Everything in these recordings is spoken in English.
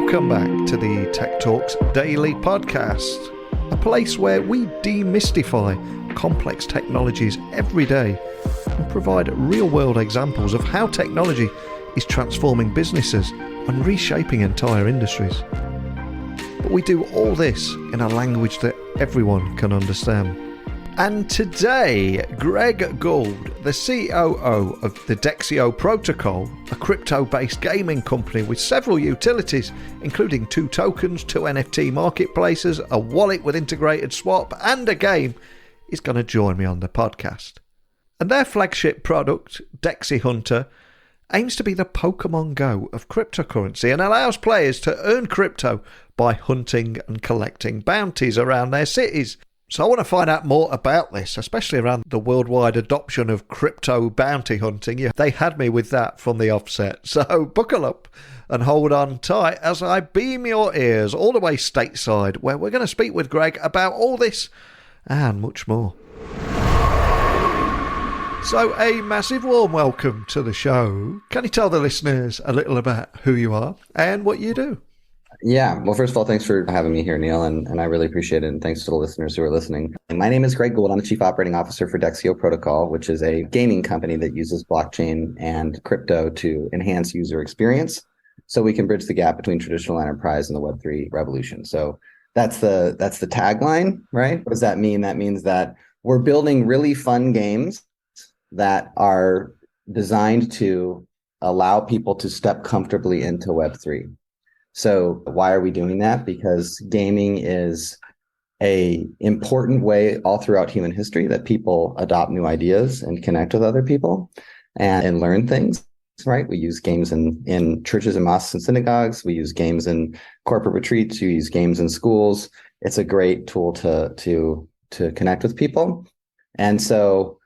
Welcome back to the Tech Talks Daily Podcast, a place where we demystify complex technologies every day and provide real-world examples of how technology is transforming businesses and reshaping entire industries. But we do all this in a language that everyone can understand. And today, Greg Gould, the COO of the Dexioprotocol, a crypto-based gaming company with several utilities, including 2 tokens, 2 NFT marketplaces, a wallet with integrated swap, and a game, is going to join me on the podcast. And their flagship product, DexiHunter, aims to be the Pokemon Go of cryptocurrency and allows players to earn crypto by hunting and collecting bounties around their cities. So I want to find out more about this, especially around the worldwide adoption of crypto bounty hunting. They had me with that from the offset. So buckle up and hold on tight as I beam your ears all the way stateside, where we're going to speak with Greg about all this and much more. So a massive warm welcome to the show. Can you tell the listeners a little about who you are and what you do? Yeah. Well, first of all, thanks for having me here, Neil, and I really appreciate it. And thanks to the listeners who are listening. My name is Greg Gould. I'm the Chief Operating Officer for Dexioprotocol, which is a gaming company that uses blockchain and crypto to enhance user experience so we can bridge the gap between traditional enterprise and the Web3 revolution. So that's the tagline, right? What does that mean? That means that we're building really fun games that are designed to allow people to step comfortably into Web3. So why are we doing that? Because gaming is an important way all throughout human history that people adopt new ideas and connect with other people and learn things, right? We use games in churches and mosques and synagogues. We use games in corporate retreats. We use games in schools. It's a great tool to connect with people. And so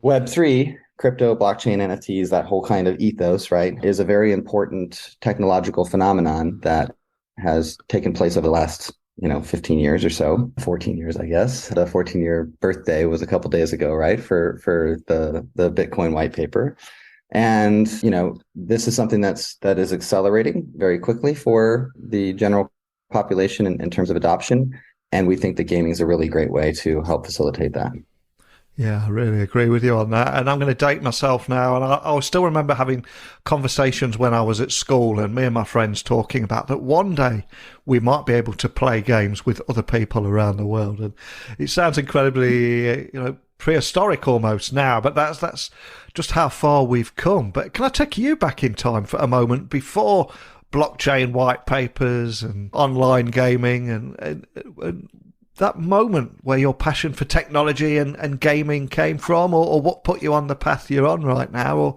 Web3, crypto, blockchain, NFTs, that whole kind of ethos, right, is a very important technological phenomenon that has taken place over the last, 15 years or so, 14 years, I guess. The 14-year birthday was a couple of days ago, right, for the Bitcoin white paper. And, this is something that is accelerating very quickly for the general population in terms of adoption. And we think that gaming is a really great way to help facilitate that. Yeah, I really agree with you on that. And I'm going to date myself now. And I still remember having conversations when I was at school and me and my friends talking about that one day we might be able to play games with other people around the world. And it sounds incredibly, prehistoric almost now, but that's just how far we've come. But can I take you back in time for a moment before blockchain white papers and online gaming and that moment where your passion for technology and gaming came from, or what put you on the path you're on right now, or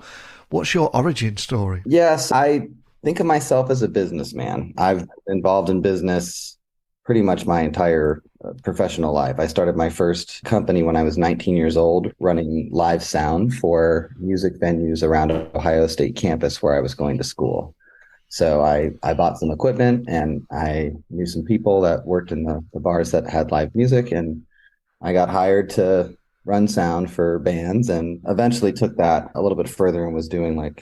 what's your origin story? Yes, I think of myself as a businessman. I've been involved in business pretty much my entire professional life. I started my first company when I was 19 years old, running live sound for music venues around Ohio State campus where I was going to school. So I bought some equipment and I knew some people that worked in the bars that had live music, and I got hired to run sound for bands and eventually took that a little bit further and was doing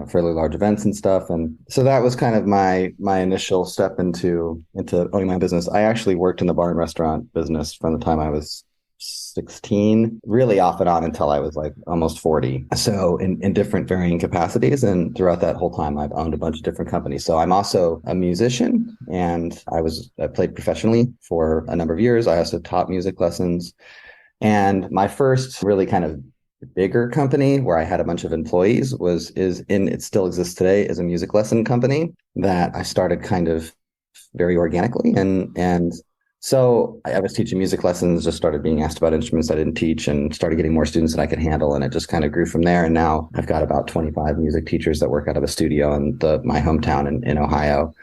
fairly large events and stuff. And so that was kind of my initial step into owning my business. I actually worked in the bar and restaurant business from the time I was 16, really off and on until I was like almost 40. So in different varying capacities. And throughout that whole time, I've owned a bunch of different companies. So I'm also a musician and I played professionally for a number of years. I also taught music lessons. And my first really kind of bigger company where I had a bunch of employees it still exists today, is a music lesson company that I started kind of very organically. And so I was teaching music lessons, just started being asked about instruments I didn't teach and started getting more students than I could handle. And it just kind of grew from there. And now I've got about 25 music teachers that work out of a studio in my hometown in Ohio.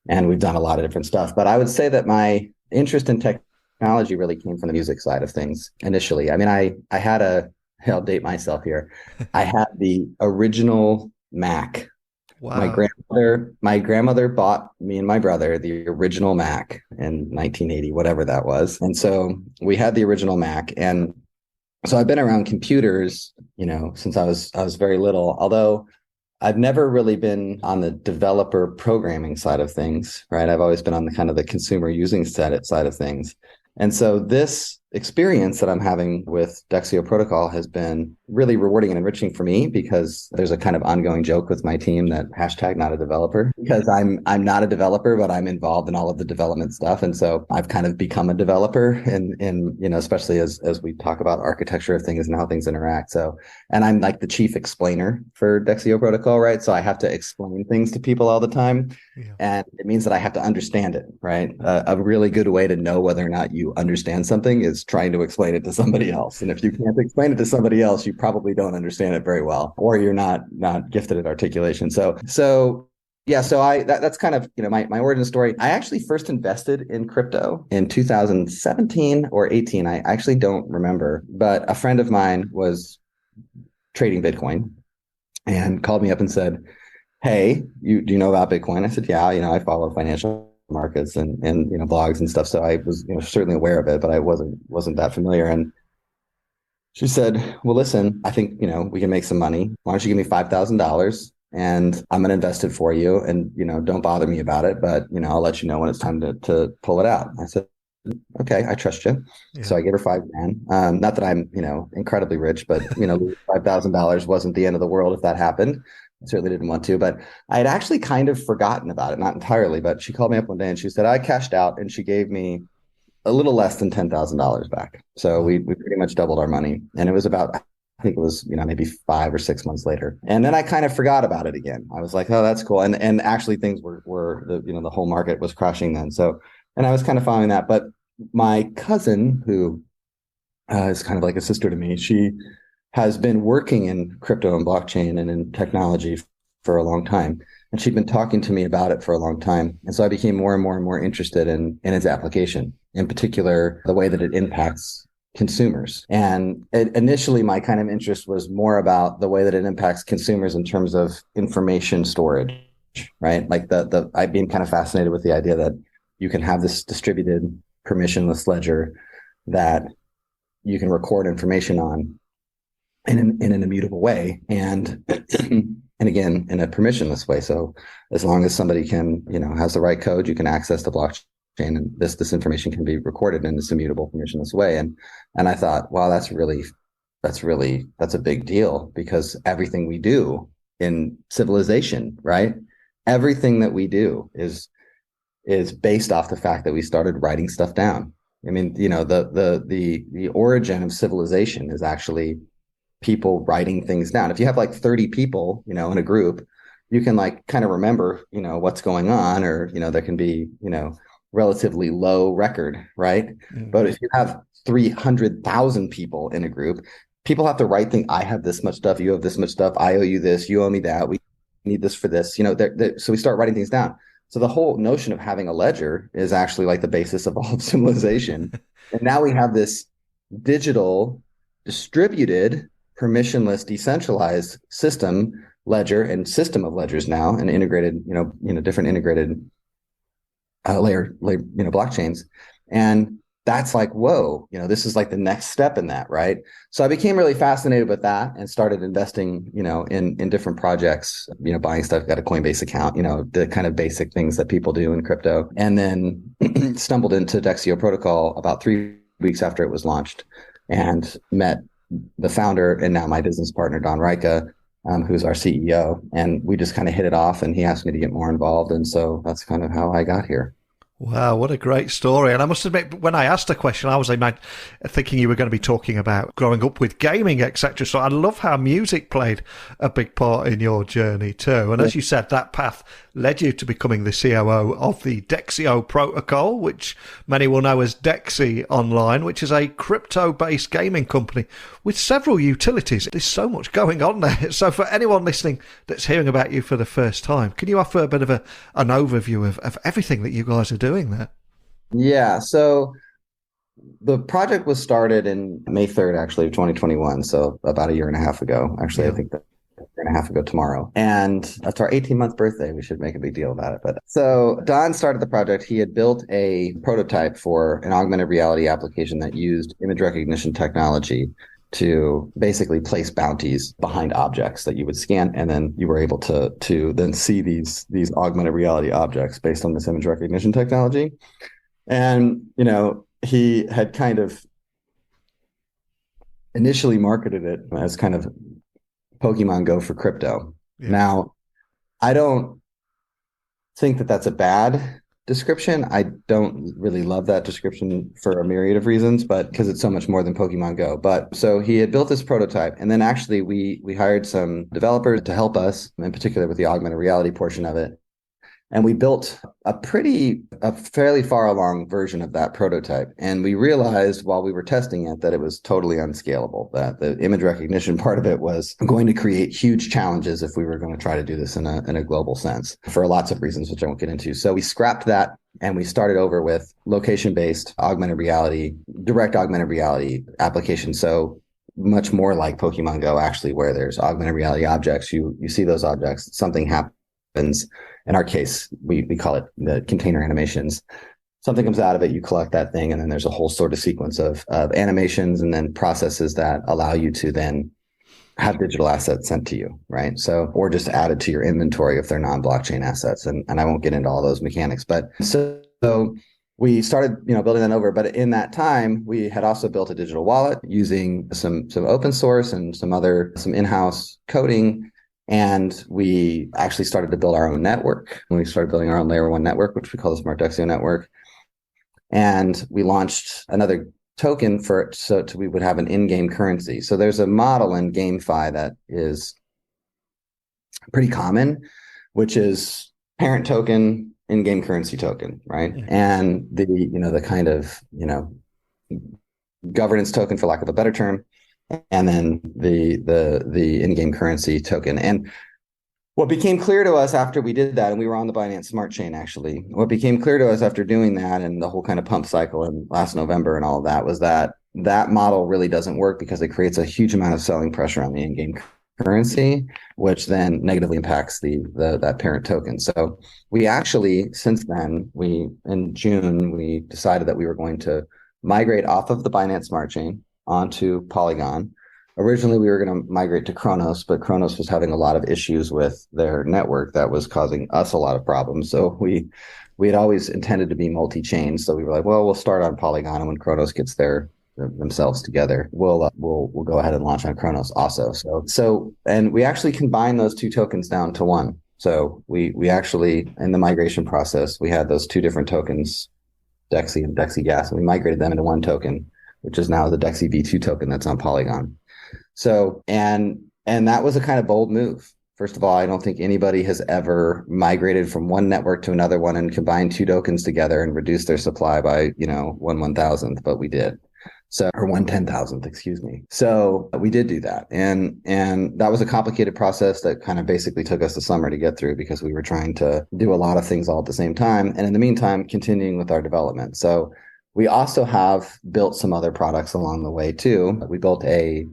And we've done a lot of different stuff. But I would say that my interest in technology really came from the music side of things initially. I mean, I'll date myself here. I had the original Mac. Wow. My grandmother bought me and my brother the original Mac in 1980, whatever that was. And so we had the original Mac. And so I've been around computers, since I was very little, although I've never really been on the developer programming side of things, right? I've always been on the kind of the consumer using side of things. And so this experience that I'm having with Dexioprotocol has been really rewarding and enriching for me, because there's a kind of ongoing joke with my team that hashtag not a developer, because I'm not a developer, but I'm involved in all of the development stuff. And so I've kind of become a developer in especially as we talk about architecture of things and how things interact. So, and I'm like the chief explainer for Dexioprotocol, right? So I have to explain things to people all the time. Yeah. And it means that I have to understand it, right? A really good way to know whether or not you understand something is trying to explain it to somebody else. And if you can't explain it to somebody else, you probably don't understand it very well, or you're not gifted at articulation. So that's kind of, my origin story. I actually first invested in crypto in 2017 or 18. I actually don't remember, but a friend of mine was trading Bitcoin and called me up and said, "Hey, do you know about Bitcoin?" I said, "Yeah, I follow financial markets and blogs and stuff." So I was certainly aware of it, but I wasn't that familiar. And she said, "Well, listen, I think we can make some money. Why don't you give me $5,000 and I'm going to invest it for you, and don't bother me about it, but I'll let you know when it's time to pull it out." I said, "Okay, I trust you." Yeah. So I gave her $5,000. Not that I'm incredibly rich, but $5,000 wasn't the end of the world if that happened. I certainly didn't want to, but I had actually kind of forgotten about it, not entirely, but she called me up one day and she said, "I cashed out," and she gave me a little less than $10,000 back. So we pretty mumuch doubled our money. And it was about, I think it was, maybe 5 or 6 months later. And then I kind of forgot about it again. I was like, "Oh, that's cool." And actually things were the whole market was crashing then. So, and I was kind of following that, but my cousin, who is kind of like a sister to me, she has been working in crypto and blockchain and in technology for a long time. And she'd been talking to me about it for a long time. And so I became more and more and more interested in its application, in particular, the way that it impacts consumers. And initially, my kind of interest was more about the way that it impacts consumers in terms of information storage, right? Like I've been kind of fascinated with the idea that you can have this distributed permissionless ledger that you can record information on in an immutable way, and again in a permissionless way. So as long as somebody can has the right code, you can access the blockchain, and this information can be recorded in this immutable permissionless way. And I thought, wow, that's a big deal, because everything we do in civilization, right, everything that we do is based off the fact that we started writing stuff down. I mean, the origin of civilization is actually people writing things down. If you have like 30 people, in a group, you can like kind of remember, what's going on, or, there can be, relatively low record, right? Mm-hmm. But if you have 300,000 people in a group, people have to write things. I have this much stuff. You have this much stuff. I owe you this. You owe me that. We need this for this, so we start writing things down. So the whole notion of having a ledger is actually like the basis of all of civilization. And now we have this digital, distributed, permissionless, decentralized ledger and system of ledgers now, and integrated, different integrated layer, blockchains. And that's like, whoa, this is like the next step in that, right? So I became really fascinated with that and started investing, in different projects, buying stuff, got a Coinbase account, the kind of basic things that people do in crypto. And then stumbled into Dexioprotocol about 3 weeks after it was launched, and met the founder and now my business partner, Don Reika, who's our CEO. And we just kind of hit it off, and he asked me to get more involved. And so that's kind of how I got here. Wow, what a great story. And I must admit, when I asked the question, I was thinking you were going to be talking about growing up with gaming, etc. So I love how music played a big part in your journey too. And as you said, that path led you to becoming the COO of the Dexioprotocol, which many will know as DEXI online, which is a crypto-based gaming company with several utilities. There's so much going on there. So for anyone listening that's hearing about you for the first time, can you offer a bit of an overview of everything that you guys are doing there? Yeah. So the project was started in May 3rd, actually, of 2021. So about a year and a half ago. Actually, yeah. I think that a year and a half ago tomorrow. And after our 18-month birthday, we should make a big deal about it. But so Don started the project. He had built a prototype for an augmented reality application that used image recognition technology to basically place bounties behind objects that you would scan, and then you were able to then see these augmented reality objects based on this image recognition technology. And he had kind of initially marketed it as kind of Pokemon Go for crypto. Yeah. Now, I don't think that that's a bad description. I don't really love that description for a myriad of reasons, but because it's so much more than Pokemon Go. But so he had built this prototype, and then actually we hired some developers to help us, in particular with the augmented reality portion of it. And we built a fairly far along version of that prototype. And we realized while we were testing it that it was totally unscalable, that the image recognition part of it was going to create huge challenges if we were going to try to do this in a global sense for lots of reasons, which I won't get into. So we scrapped that and we started over with location-based augmented reality, direct augmented reality applications. So much more like Pokemon Go, actually, where there's augmented reality objects. You see those objects, something happens. In our case, we call it the container animations. Something comes out of it, you collect that thing, and then there's a whole sort of sequence of animations and then processes that allow you to then have digital assets sent to you, right? So, or just added to your inventory if they're non-blockchain assets. And I won't get into all those mechanics, but so we started, building that over. But in that time, we had also built a digital wallet using some open source and some in-house coding. And we actually started to build our own network. And we started building our own layer 1 network, which we call the Smart Dexio network. And we launched another token for it so we would have an in-game currency. So there's a model in GameFi that is pretty common, which is parent token, in-game currency token, right? Yeah. And the kind of, governance token, for lack of a better term, and then the in-game currency token. And what became clear to us after we did that, and we were on the Binance Smart Chain, actually, what became clear to us after doing that and the whole kind of pump cycle in last November and all of that was that model really doesn't work because it creates a huge amount of selling pressure on the in-game currency, which then negatively impacts that parent token. So we actually, since then, in June, we decided that we were going to migrate off of the Binance Smart Chain onto Polygon. Originally, we were going to migrate to Kronos, but Kronos was having a lot of issues with their network that was causing us a lot of problems. So we had always intended to be multi-chain. So we were like, well, we'll start on Polygon, and when Kronos gets themselves together, we'll go ahead and launch on Kronos also. So and we actually combined those two tokens down to one. So we actually, in the migration process, we had those two different tokens, DEXI and DEXI Gas, and we migrated them into one token, which is now the DEXI V2 token that's on Polygon. So, and that was a kind of bold move. First of all, I don't think anybody has ever migrated from one network to another one and combined two tokens together and reduced their supply by, 1/1000th, but we did. So, or 1/10,000th, excuse me. So we did do that. And that was a complicated process that kind of basically took us the summer to get through because we were trying to do a lot of things all at the same time. And in the meantime, continuing with our development. So we also have built some other products along the way too. We built a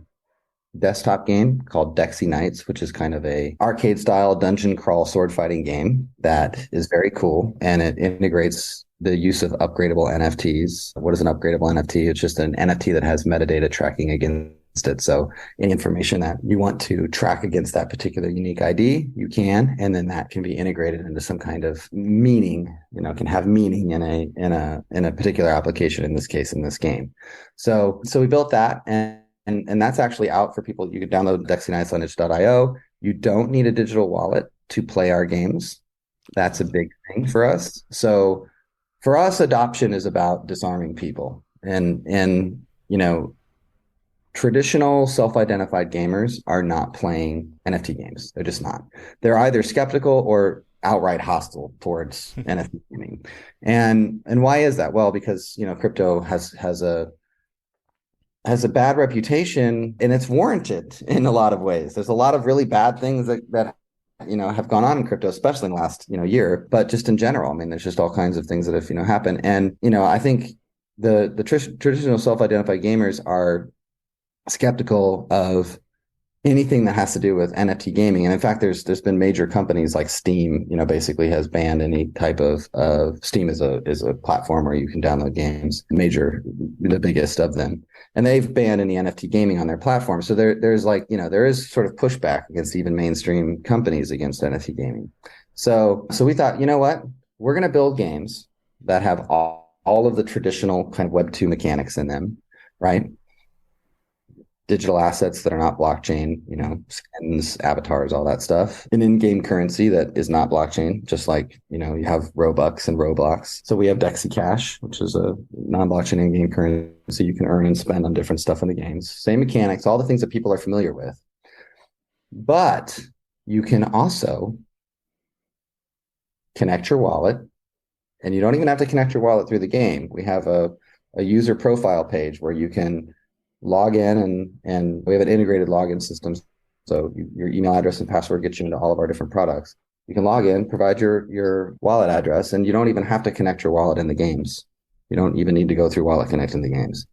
desktop game called DEXI Knights, which is kind of a arcade style dungeon crawl sword fighting game that is very cool. And it integrates the use of upgradable NFTs. What is an upgradable NFT? It's just an NFT that has metadata tracking against it. So any information that you want to track against that particular unique ID, you can, and then that can be integrated into some kind of meaning, can have meaning in a particular application, in this case, in this game. So we built that, and that's actually out for people. You can download DEXI Knights on itch.io. You don't need a digital wallet to play our games. That's a big thing for us. So for us, adoption is about disarming people. And traditional self-identified gamers are not playing NFT games. They're just not. They're either skeptical or outright hostile towards NFT gaming. And why is that? Well, because crypto has a bad reputation, and it's warranted in a lot of ways. There's a lot of really bad things that have gone on in crypto, especially in the last year, but just in general. I mean, there's just all kinds of things that have happened. And I think the traditional self-identified gamers are skeptical of anything that has to do with NFT gaming. And in fact, there's been major companies like Steam, basically has banned any type of Steam is a platform where you can download games, the biggest of them. And they've banned any NFT gaming on their platform. So there's like, there is sort of pushback against even mainstream companies against NFT gaming. So we thought, you know what, we're going to build games that have all of the traditional kind of Web2 mechanics in them, right? Digital assets that are not blockchain, skins, avatars, all that stuff. An in-game currency that is not blockchain, just like, you have Robux and Roblox. So we have DEXI Cash, which is a non-blockchain in-game currency you can earn and spend on different stuff in the games. Same mechanics, all the things that people are familiar with. But you can also connect your wallet, and you don't even have to connect your wallet through the game. We have a user profile page where you can log in, and we have an integrated login system. So your email address and password gets you into all of our different products. You can log in, provide your wallet address, and you don't even have to connect your wallet in the games. You don't even need to go through Wallet Connect in the games.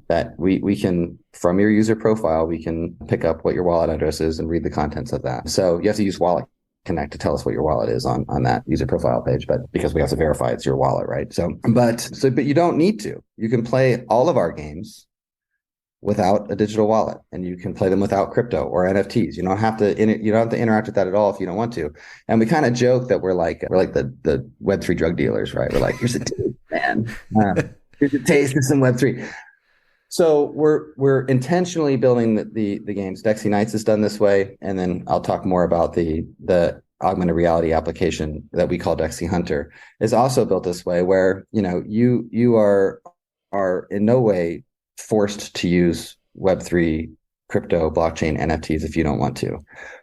That we can, from your user profile, we can pick up what your wallet address is and read the contents of that. So you have to use Wallet Connect to tell us what your wallet is on that user profile page, but because we have to verify it's your wallet, right? But you don't need to. You can play all of our games without a digital wallet, and you can play them without crypto or NFTs. You don't have to interact with that at all if you don't want to. And we kind of joke that we're like the Web3 drug dealers, right? We're like, here's a taste, man. Here's a taste of some Web3. So we're intentionally building the games. Dexi Nights is done this way, and then I'll talk more about the augmented reality application that we call DexiHunter is also built this way, where you are in no way forced to use Web3, crypto, blockchain, NFTs if you don't want to.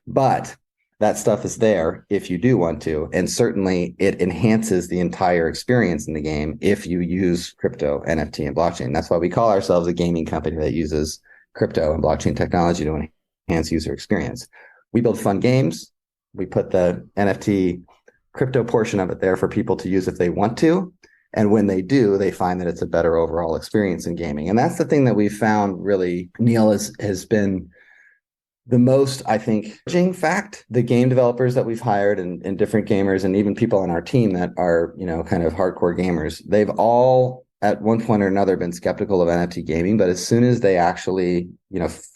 But that stuff is there if you do want to. And certainly it enhances the entire experience in the game if you use crypto, NFT, and blockchain. That's why we call ourselves a gaming company that uses crypto and blockchain technology to enhance user experience. We build fun games. We put the NFT crypto portion of it there for people to use if they want to. And when they do, they find that it's a better overall experience in gaming. And that's the thing that we've found really, Neil, has been the most, I think, fact. The game developers that we've hired and different gamers and even people on our team that are, kind of hardcore gamers, they've all at one point or another been skeptical of NFT gaming. But as soon as they actually,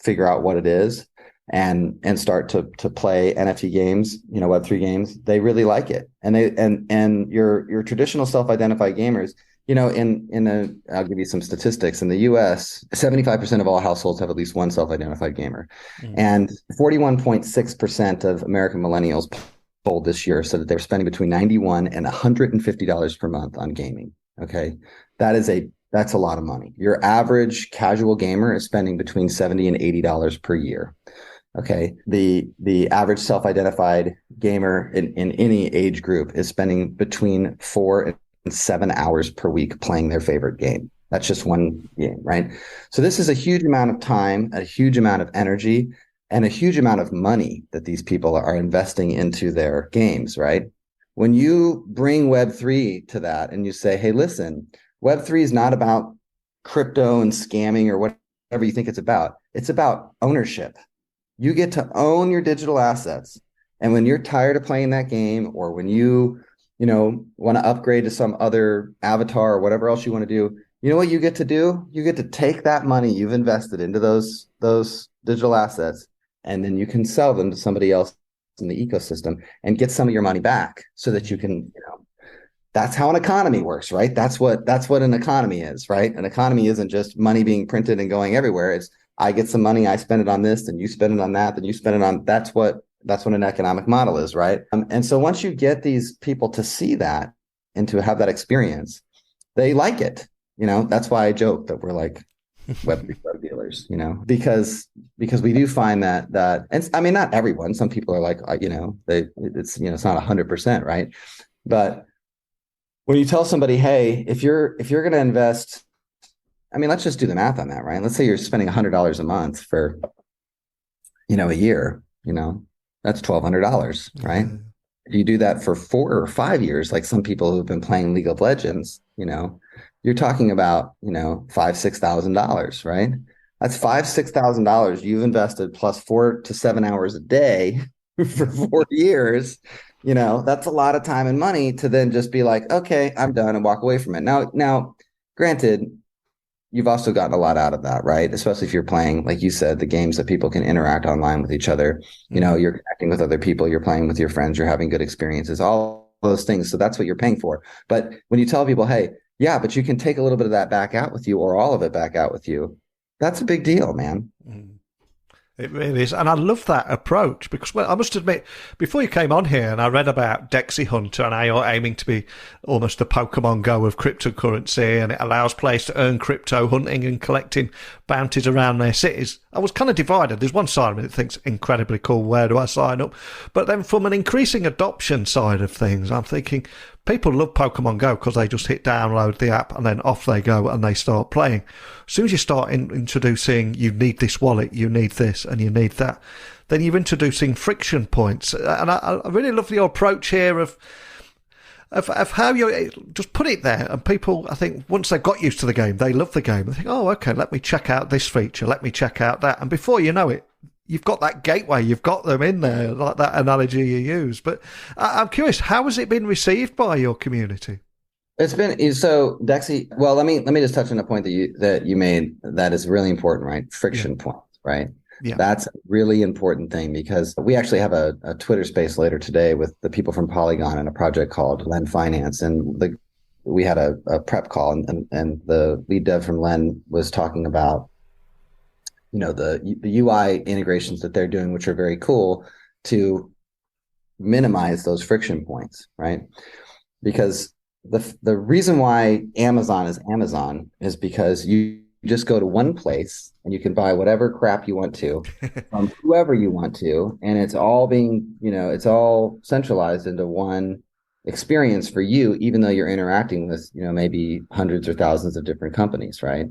figure out what it is and start to play NFT games, Web3 games, they really like it. And your traditional self-identified gamers, I'll give you some statistics. In the US, 75% of all households have at least one self-identified gamer. Mm-hmm. And 41.6% of American millennials polled this year said that they're spending between $91 and $150 per month on gaming. Okay. That's a lot of money. Your average casual gamer is spending between $70 and $80 per year. Okay. The average self-identified gamer in any age group is spending between 4 and 7 hours per week playing their favorite game. That's just one game, right? So this is a huge amount of time, a huge amount of energy, and a huge amount of money that these people are investing into their games, right? When you bring Web3 to that and you say, hey, listen, Web3 is not about crypto and scamming or whatever you think it's about. It's about ownership. You get to own your digital assets. And when you're tired of playing that game, or when you want to upgrade to some other avatar or whatever else you want to do, you know what you get to do? You get to take that money you've invested into those digital assets, and then you can sell them to somebody else in the ecosystem and get some of your money back so that you can, that's how an economy works, right? That's what an economy is, right? An economy isn't just money being printed and going everywhere. It's I get some money, I spend it on this, then you spend it on that, then you spend it on, that's what an economic model is, right? And so once you get these people to see that and to have that experience, they like it. That's why I joke that we're like Web3 drug dealers, because we do find that, and I mean, not everyone, some people are like, it's not 100%, right? But when you tell somebody, hey, if you're going to invest, I mean, let's just do the math on that, right? Let's say you're spending $100 a month for, a year, that's $1,200, right? Mm-hmm. If you do that for 4 or 5 years, like some people who've been playing League of Legends, you're talking about, $5,000-$6,000, right? That's $5,000-$6,000 you've invested plus 4 to 7 hours a day for 4 years. That's a lot of time and money to then just be like, okay, I'm done and walk away from it. Now, granted, you've also gotten a lot out of that, right? Especially if you're playing, like you said, the games that people can interact online with each other. You're connecting with other people, you're playing with your friends, you're having good experiences, all those things. So that's what you're paying for. But when you tell people, hey, yeah, but you can take a little bit of that back out with you or all of it back out with you, that's a big deal, man. It really is. And I love that approach because, well, I must admit, before you came on here and I read about DexiHunter and how you're aiming to be almost the Pokemon Go of cryptocurrency, and it allows players to earn crypto hunting and collecting bounties around their cities, I was kind of divided. There's one side of me that thinks incredibly cool, where do I sign up? But then from an increasing adoption side of things, I'm thinking people love Pokemon Go because they just hit download the app and then off they go and they start playing. As soon as you start introducing, you need this wallet, you need this, and you need that, then you're introducing friction points. And I really love your approach here of how you just put it there. And people, I think, once they've got used to the game, they love the game. They think, oh, okay, let me check out this feature, let me check out that. And before you know it, you've got that gateway, you've got them in there, like that analogy you use. But I'm curious, how has it been received by your community? It's been so DEXI. Well, let me just touch on a point that you made that is really important, right? Friction points, right? Yeah. That's a really important thing because we actually have a Twitter space later today with the people from Polygon and a project called Len Finance, and we had a prep call, and the lead dev from Len was talking about the UI integrations that they're doing, which are very cool, to minimize those friction points, right? Because the reason why Amazon is Amazon is because you just go to one place and you can buy whatever crap you want to from whoever you want to, and it's all it's all centralized into one experience for you, even though you're interacting with maybe hundreds or thousands of different companies, right?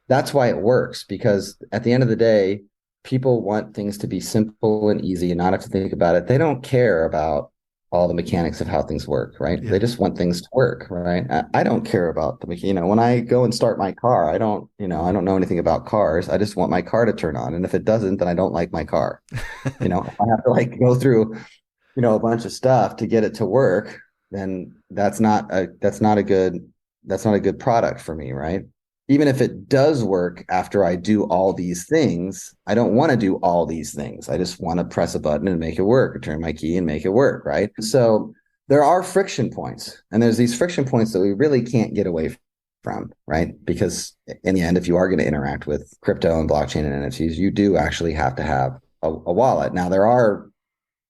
That's why it works, because at the end of the day, people want things to be simple and easy and not have to think about it. They don't care about all the mechanics of how things work, right? Yeah. They just want things to work, right? I don't care about when I go and start my car, I don't know anything about cars. I just want my car to turn on. And if it doesn't, then I don't like my car. If I have to go through, a bunch of stuff to get it to work, then that's not a good product for me, right? Even if it does work after I do all these things, I don't want to do all these things. I just want to press a button and make it work, or turn my key and make it work, right? So there are friction points, and there's these friction points that we really can't get away from, right? Because in the end, if you are going to interact with crypto and blockchain and NFTs, you do actually have to have a wallet. Now, there are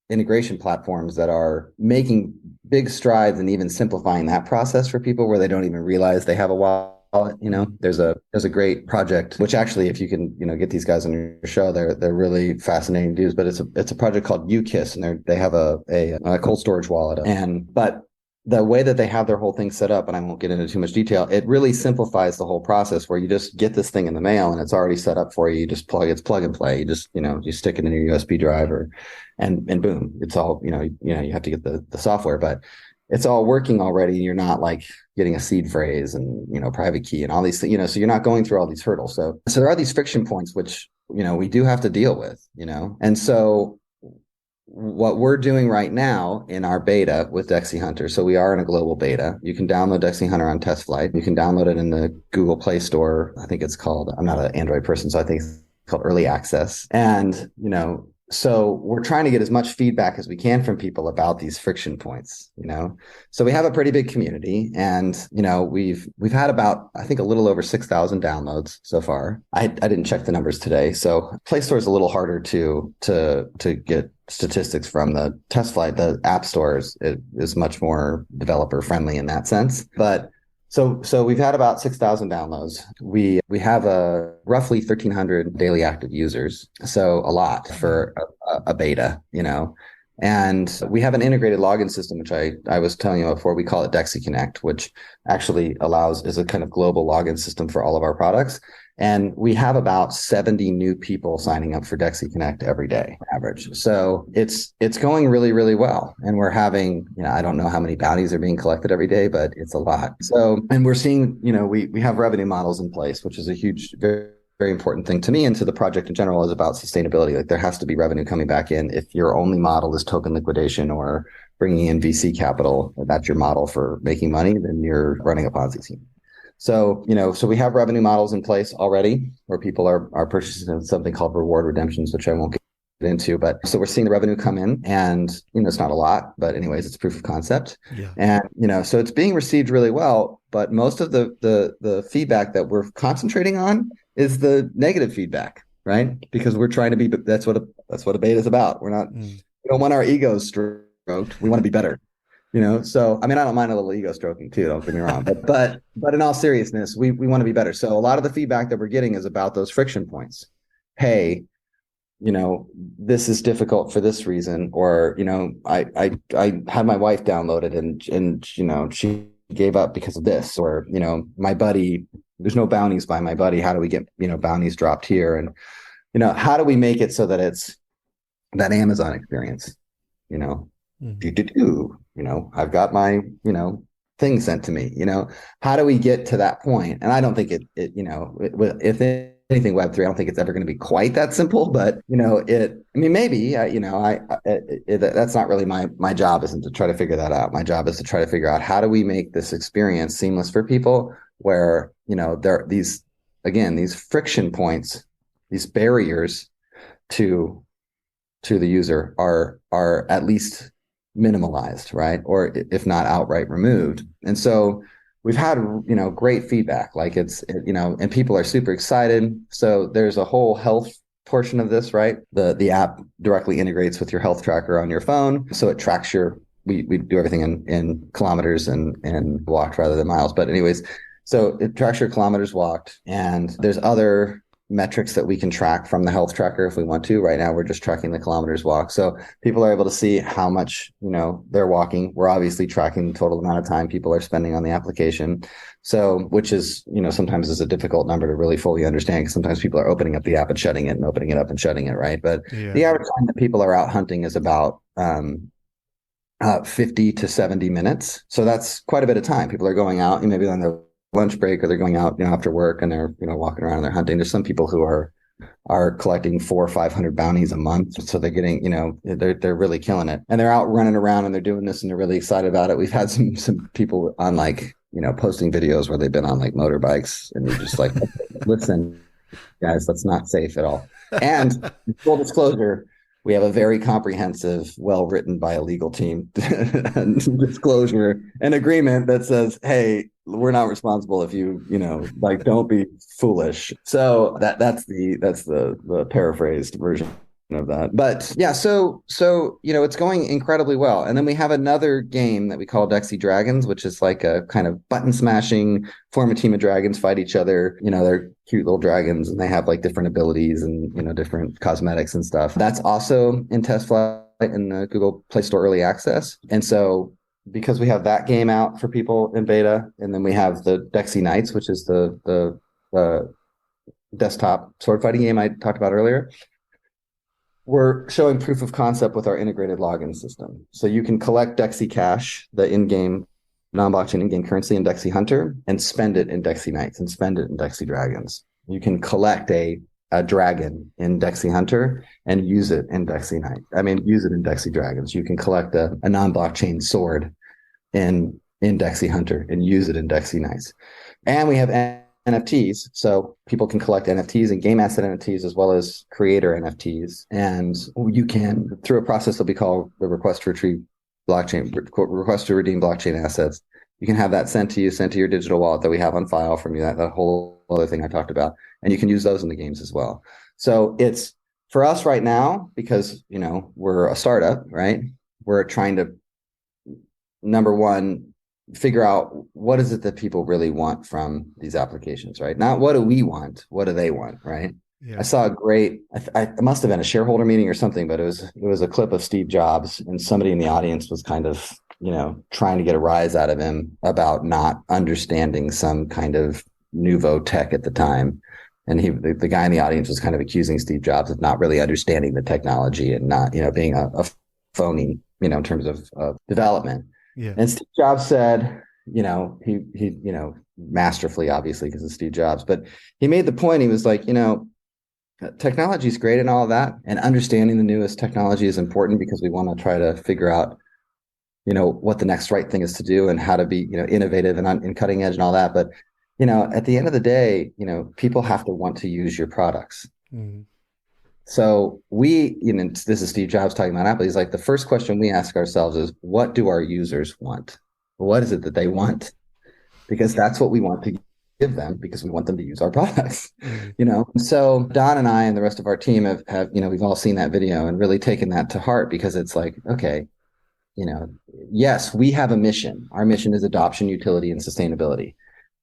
integration platforms that are making big strides and even simplifying that process for people where they don't even realize they have a wallet. There's a great project, which actually, if you can, get these guys on your show, they're really fascinating dudes. But it's a project called UKISS, and they have a cold storage wallet. But the way that they have their whole thing set up, and I won't get into too much detail, it really simplifies the whole process where you just get this thing in the mail and it's already set up for you. You just it's plug and play. You just, you stick it in your USB drive and boom, it's all, you have to get the software, but it's all working already. You're not getting a seed phrase and, private key and all these things, so you're not going through all these hurdles. So there are these friction points, which, we do have to deal with, and so what we're doing right now in our beta with DexiHunter. So we are in a global beta. You can download DexiHunter on test flight. You can download it in the Google Play Store. I think it's called, I'm not an Android person, so I think it's called Early Access. And, so we're trying to get as much feedback as we can from people about these friction points, So we have a pretty big community, and, we've had about, I think, a little over 6,000 downloads so far. I didn't check the numbers today. So Play Store is a little harder to get statistics from. The test flight. The App Store is much more developer friendly in that sense. But So we've had about 6,000 downloads. We have roughly 1,300 daily active users. So a lot for a beta, And we have an integrated login system, which I was telling you before. We call it DEXI Connect, which actually is a kind of global login system for all of our products. And we have about 70 new people signing up for DEXI Connect every day, average. So it's going really, really well. And we're having, I don't know how many bounties are being collected every day, but it's a lot. So, and we're seeing, we have revenue models in place, which is a huge, very, very important thing to me and to the project in general is about sustainability. Like there has to be revenue coming back in. If your only model is token liquidation or bringing in VC capital, that's your model for making money, then you're running a Ponzi scheme. So, so we have revenue models in place already where people are purchasing something called reward redemptions, which I won't get into, but so we're seeing the revenue come in and, it's not a lot, but anyways, it's proof of concept. Yeah. And, so it's being received really well, but most of the feedback that we're concentrating on is the negative feedback, right? Because we're trying to be, that's what a beta is about. We don't want our egos stroked. We want to be better. So I mean, I don't mind a little ego stroking too, don't get me wrong, but in all seriousness, we want to be better. So a lot of the feedback that we're getting is about those friction points. Hey, this is difficult for this reason, or I had my wife download it and she gave up because of this, or my buddy, there's no bounties by my buddy. How do we get bounties dropped here, and how do we make it so that it's that Amazon experience? I've got my, thing sent to me, how do we get to that point? And I don't think if anything Web3, I don't think it's ever going to be quite that simple, but, maybe, that's not really my job isn't to try to figure that out. My job is to try to figure out how do we make this experience seamless for people where, there are these friction points, these barriers to the user are at least minimalized, right? Or if not outright removed. And so we've had, great feedback, like and people are super excited. So there's a whole health portion of this, right? The app directly integrates with your health tracker on your phone. So it tracks we do everything in kilometers and walked rather than miles. But anyways, so it tracks your kilometers walked, and there's other metrics that we can track from the health tracker if we want to. Right now, we're just tracking the kilometers walked. So people are able to see how much, they're walking. We're obviously tracking the total amount of time people are spending on the application. So, which is, sometimes is a difficult number to really fully understand, because sometimes people are opening up the app and shutting it and opening it up and shutting it, right? But the average time that people are out hunting is about 50 to 70 minutes. So that's quite a bit of time. People are going out, maybe on their lunch break, or they're going out, after work, and they're, walking around and they're hunting. There's some people who are collecting 400 or 500 bounties a month. So they're getting, they're really killing it, and they're out running around and they're doing this and they're really excited about it. We've had some people on posting videos where they've been on motorbikes, and you're just like, listen, guys, that's not safe at all. And full disclosure, we have a very comprehensive, well-written by a legal team disclosure and agreement that says, hey, we're not responsible if you, don't be foolish. So that's the paraphrased version of that. But yeah, so it's going incredibly well. And then we have another game that we call DEXI Dragons, which is like a kind of button smashing, form a team of dragons, fight each other. They're cute little dragons, and they have different abilities and different cosmetics and stuff. That's also in test flight in the Google Play Store early access. And so because we have that game out for people in beta, and then we have the DEXI Knights, which is the desktop sword fighting game I talked about earlier, we're showing proof of concept with our integrated login system. So you can collect DEXI Cash, the in-game, non-blockchain in-game currency in DexiHunter, and spend it in DEXI Knights and spend it in DEXI Dragons. You can collect a dragon in DexiHunter and use it in DEXI Knight. Use it in DEXI Dragons. You can collect a non-blockchain sword in DexiHunter and use it in DEXI Knights. And we have NFTs, so people can collect NFTs and game asset NFTs as well as creator NFTs. And you can, through a process that we call the request to redeem blockchain assets, you can have that sent to your digital wallet that we have on file from you, that whole other thing I talked about. And you can use those in the games as well. So it's, for us right now, because, we're a startup, right? We're trying to, number one, figure out what is it that people really want from these applications, right? Not what do we want, what do they want, right? Yeah. I saw a great, it must have been a shareholder meeting or something, but it was a clip of Steve Jobs, and somebody in the audience was kind of, trying to get a rise out of him about not understanding some kind of nouveau tech at the time. And the guy in the audience was kind of accusing Steve Jobs of not really understanding the technology and not, being a phony, in terms of development. Yeah. And Steve Jobs said, he masterfully, obviously, because of Steve Jobs, but he made the point. He was like, technology is great and all of that, and understanding the newest technology is important because we want to try to figure out, what the next right thing is to do and how to be, innovative and cutting edge and all that. But, at the end of the day, people have to want to use your products. Mm. So this is Steve Jobs talking about Apple. He's like, the first question we ask ourselves is, what do our users want? What is it that they want? Because that's what we want to give them, because we want them to use our products, So Don and I and the rest of our team have we've all seen that video and really taken that to heart, because it's like, okay, yes, we have a mission. Our mission is adoption, utility, and sustainability.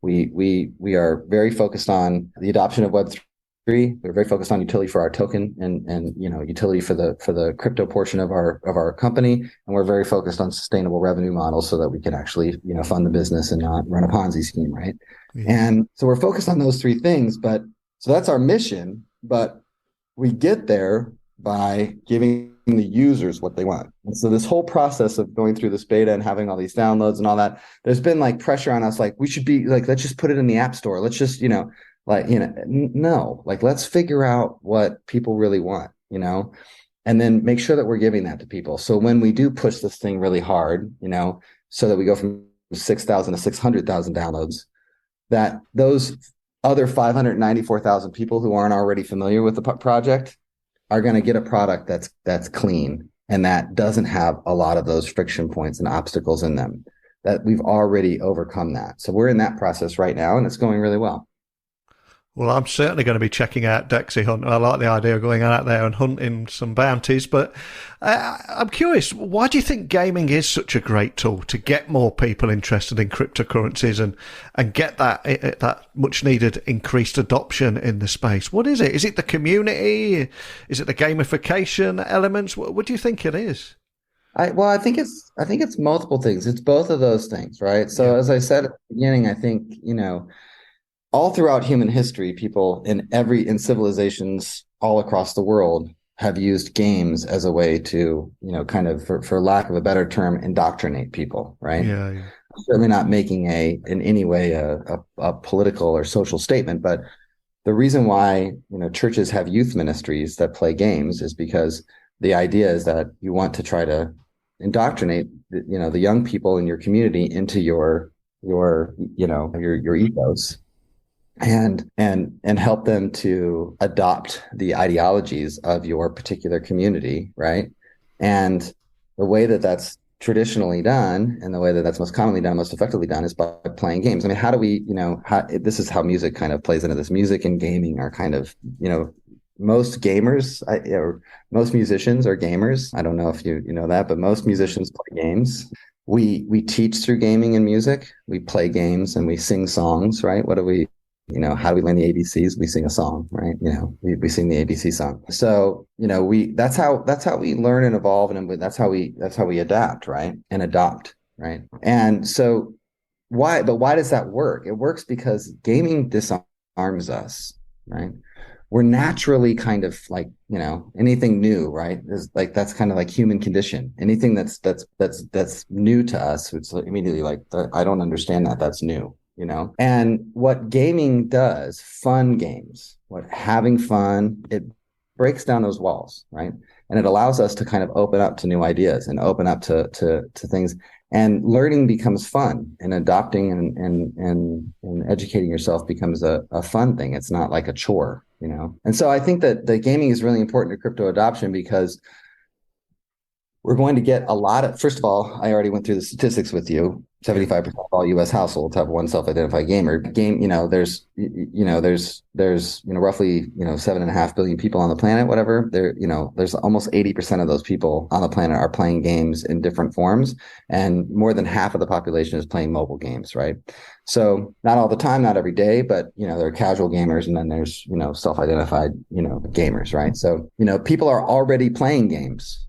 We are very focused on the adoption of Web3. We're very focused on utility for our token and utility for the crypto portion of our company, and we're very focused on sustainable revenue models so that we can actually fund the business and not run a Ponzi scheme, right? Yeah. And so we're focused on those three things. But so that's our mission. But we get there by giving the users what they want. And so this whole process of going through this beta and having all these downloads and all that, there's been like pressure on us, like we should be like, let's just put it in the app store. Let's just no, like let's figure out what people really want, and then make sure that we're giving that to people. So when we do push this thing really hard, so that we go from 6,000 to 600,000 downloads, that those other 594,000 people who aren't already familiar with the project are going to get a product that's clean and that doesn't have a lot of those friction points and obstacles in them, that we've already overcome that. So we're in that process right now, and it's going really well. Well, I'm certainly going to be checking out DexiHunter. I like the idea of going out there and hunting some bounties. But I'm curious, why do you think gaming is such a great tool to get more people interested in cryptocurrencies and get that much needed increased adoption in the space? What is it? Is it the community? Is it the gamification elements? What do you think it is? I think it's multiple things. It's both of those things, right? So as I said at the beginning, I think, all throughout human history, people in civilizations all across the world have used games as a way to, kind of, for lack of a better term, indoctrinate people, right? Yeah. Certainly not making in any way a political or social statement, but the reason why, churches have youth ministries that play games is because the idea is that you want to try to indoctrinate, the young people in your community into your ethos. And help them to adopt the ideologies of your particular community, right? And the way that that's traditionally done, and the way that that's most commonly done, most effectively done, is by playing games. I mean, how do we, this is how music kind of plays into this. Music and gaming are kind of, most gamers, or most musicians are gamers. I don't know if you know that, but most musicians play games. We teach through gaming and music. We play games and we sing songs, right? What do we? How do we learn the ABCs? We sing a song, right? We sing the ABC song. So, that's how we learn and evolve, and that's how we adapt, right? And adopt, right? And so why does that work? It works because gaming disarms us, right? We're naturally kind of like, anything new, right? Is like, that's kind of like human condition. Anything that's new to us, it's immediately like, I don't understand that. That's new. And what gaming does, fun games, having fun, it breaks down those walls, right? And it allows us to kind of open up to new ideas and open up to things, and learning becomes fun, and adopting and educating yourself becomes a fun thing. It's not like a chore, And so I think that the gaming is really important to crypto adoption, because we're going to get a lot of, first of all, I already went through the statistics with you. 75% of all U.S. households have one self-identified gamer. There's roughly 7.5 billion people on the planet. Whatever, there's almost 80% of those people on the planet are playing games in different forms, and more than half of the population is playing mobile games. Right. So not all the time, not every day, but there are casual gamers, and then there's self-identified gamers. Right. So people are already playing games.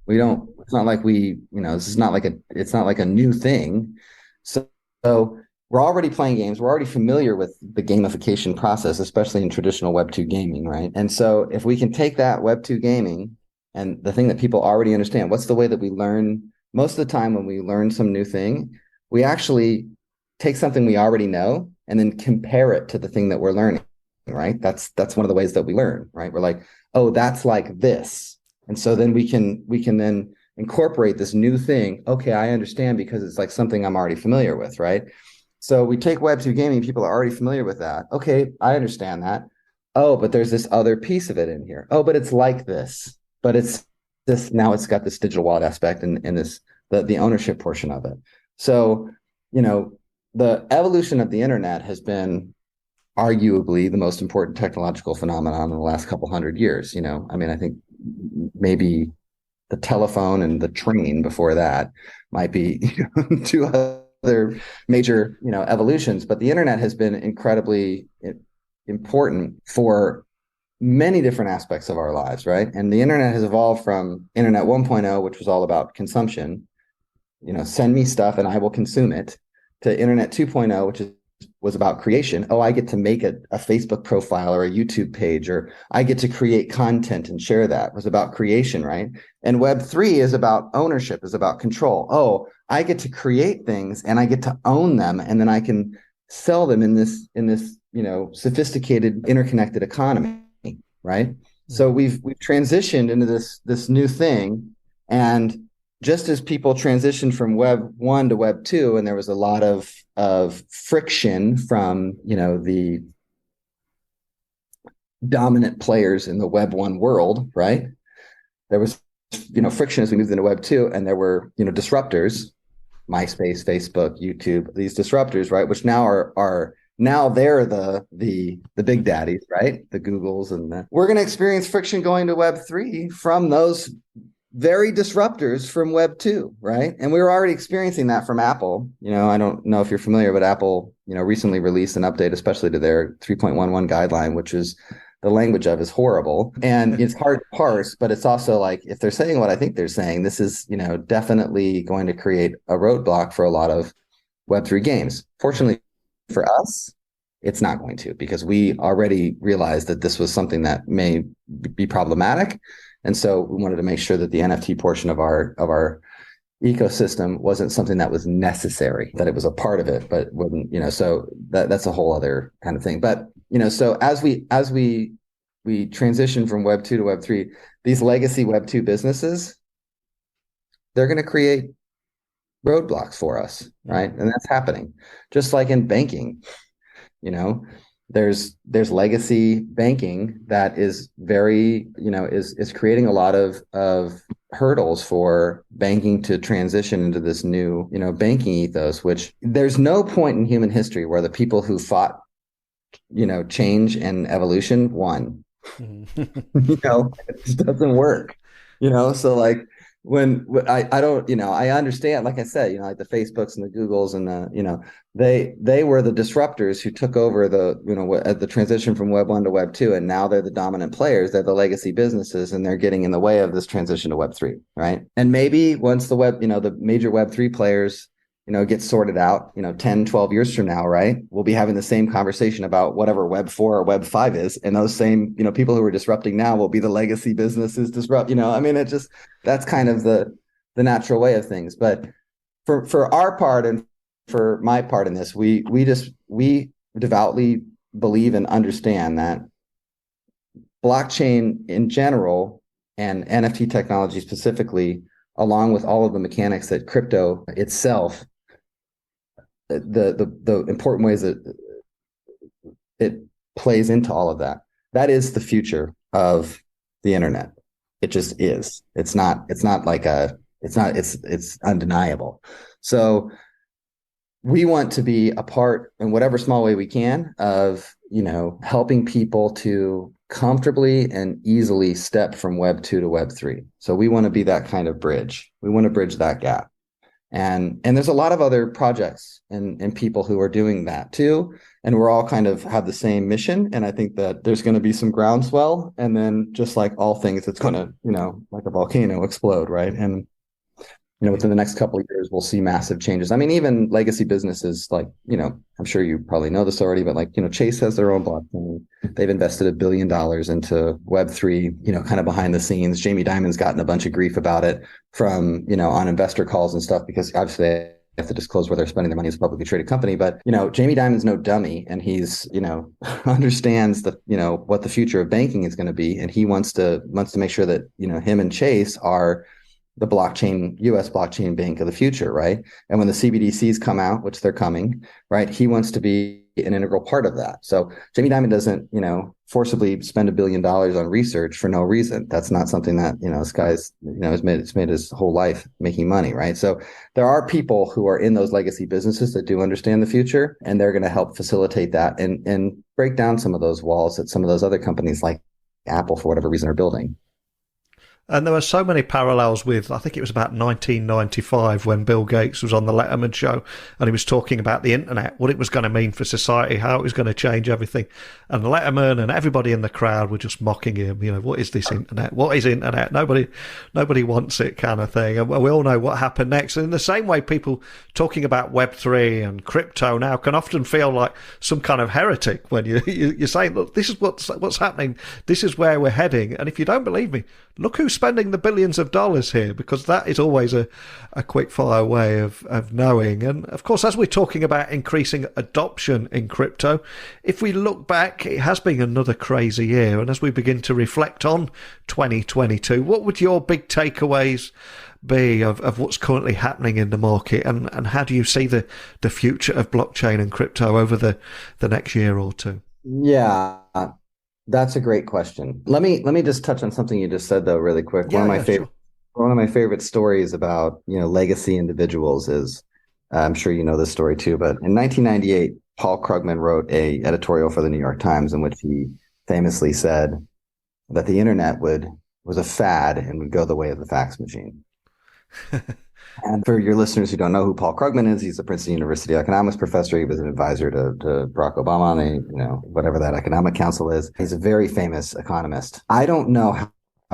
It's not like it's not like a new thing. So we're already playing games. We're already familiar with the gamification process, especially in traditional Web2 gaming, right? And so if we can take that Web2 gaming and the thing that people already understand, what's the way that we learn? Most of the time when we learn some new thing, we actually take something we already know and then compare it to the thing that we're learning, right? That's one of the ways that we learn, right? We're like, oh, that's like this. And so then we can then incorporate this new thing. Okay, I understand because it's like something I'm already familiar with, right? So we take Web2 gaming, people are already familiar with that. Okay, I understand that. Oh, but there's this other piece of it in here. Oh, but it's like this. But it's this now it's got this digital wallet aspect and this the ownership portion of it. So, the evolution of the internet has been arguably the most important technological phenomenon in the last couple hundred years. I think maybe the telephone and the train before that might be two other major evolutions, but the internet has been incredibly important for many different aspects of our lives, right? And the internet has evolved from internet 1.0, which was all about consumption, send me stuff and I will consume it, to internet 2.0, which was about creation. Oh, I get to make a Facebook profile or a YouTube page, or I get to create content and share that. It was about creation, right? And Web3 is about ownership, is about control. Oh, I get to create things and I get to own them, and then I can sell them in this sophisticated, interconnected economy, right? Mm-hmm. So we've transitioned into this new thing, and just as people transitioned from Web 1 to Web 2, and there was a lot of friction from the dominant players in the Web 1 world, right? There was friction as we moved into Web 2, and there were disruptors, MySpace, Facebook, YouTube, these disruptors, right? Which now are now they're the big daddies, right? The Googles, and we're going to experience friction going to Web 3 from those very disruptors from Web 2, right? And we were already experiencing that from Apple. I don't know if you're familiar, but Apple, recently released an update, especially to their 3.11 guideline, which is the language of is horrible. And it's hard to parse, but it's also like, if they're saying what I think they're saying, this is, definitely going to create a roadblock for a lot of Web3 games. Fortunately for us, it's not going to, because we already realized that this was something that may be problematic. And so we wanted to make sure that the NFT portion of our ecosystem wasn't something that was necessary, that it was a part of it, but wouldn't, so that's a whole other kind of thing. But, so as we transition from Web 2 to Web 3, these legacy Web 2 businesses, they're going to create roadblocks for us, right? And that's happening. Just like in banking, there's legacy banking that is very, is creating a lot of hurdles for banking to transition into this new, banking ethos, which there's no point in human history where the people who fought, change and evolution won. It just doesn't work, so like, when I don't, I understand, like I said, like the Facebooks and the Googles and they were the disruptors who took over the transition from Web 1 to Web 2, and now they're the dominant players. They're the legacy businesses, and they're getting in the way of this transition to Web 3, right? And maybe once the the major Web 3 players, get sorted out, 10, 12 years from now, right? We'll be having the same conversation about whatever Web 4 or Web 5 is. And those same, people who are disrupting now will be the legacy businesses that's kind of the natural way of things. But for our part and for my part in this, we devoutly believe and understand that blockchain in general and NFT technology specifically, along with all of the mechanics that crypto itself, the important ways that it plays into all of that. That is the future of the internet. It just is. It's undeniable. So we want to be a part in whatever small way we can of, helping people to comfortably and easily step from Web 2 to Web 3. So we want to be that kind of bridge. We want to bridge that gap. And there's a lot of other projects and people who are doing that too. And we're all kind of have the same mission. And I think that there's going to be some groundswell. And then just like all things, it's going to, like a volcano explode, right? And within the next couple of years, we'll see massive changes. I mean, even legacy businesses like, I'm sure you probably know this already, but like, Chase has their own blockchain. They've invested $1 billion into Web3, kind of behind the scenes. Jamie Dimon's gotten a bunch of grief about it from, on investor calls and stuff, because obviously they have to disclose where they're spending their money as a publicly traded company. But, Jamie Dimon's no dummy, and he's, understands the, what the future of banking is going to be. And he wants to make sure that, him and Chase are the US blockchain bank of the future, right? And when the CBDCs come out, which they're coming, right, he wants to be an integral part of that. So Jamie Dimon doesn't, forcibly spend $1 billion on research for no reason. That's not something that, this guy's, has made his whole life making money, right? So there are people who are in those legacy businesses that do understand the future, and they're going to help facilitate that and break down some of those walls that some of those other companies like Apple, for whatever reason, are building. And there were so many parallels with, I think it was about 1995 when Bill Gates was on the Letterman show and he was talking about the internet, what it was going to mean for society, how it was going to change everything. And Letterman and everybody in the crowd were just mocking him. What is this internet? What is internet? Nobody wants it, kind of thing. And we all know what happened next. And in the same way, people talking about Web3 and crypto now can often feel like some kind of heretic when you're saying, look, this is what's happening. This is where we're heading. And if you don't believe me, look who's spending the billions of dollars here, because that is always a quick fire way of knowing. And of course, as we're talking about increasing adoption in crypto, if we look back, it has been another crazy year. And as we begin to reflect on 2022, what would your big takeaways be of what's currently happening in the market, and how do you see the future of blockchain and crypto over the next year or two? Yeah. That's a great question. Let me just touch on something you just said though, really quick. One of my favorite stories about, legacy individuals is, I'm sure you know this story too, but in 1998, Paul Krugman wrote a editorial for the New York Times in which he famously said that the internet was a fad and would go the way of the fax machine. And for your listeners who don't know who Paul Krugman is, he's a Princeton University economics professor. He was an advisor to Barack Obama on whatever that economic council is. He's a very famous economist. I don't know how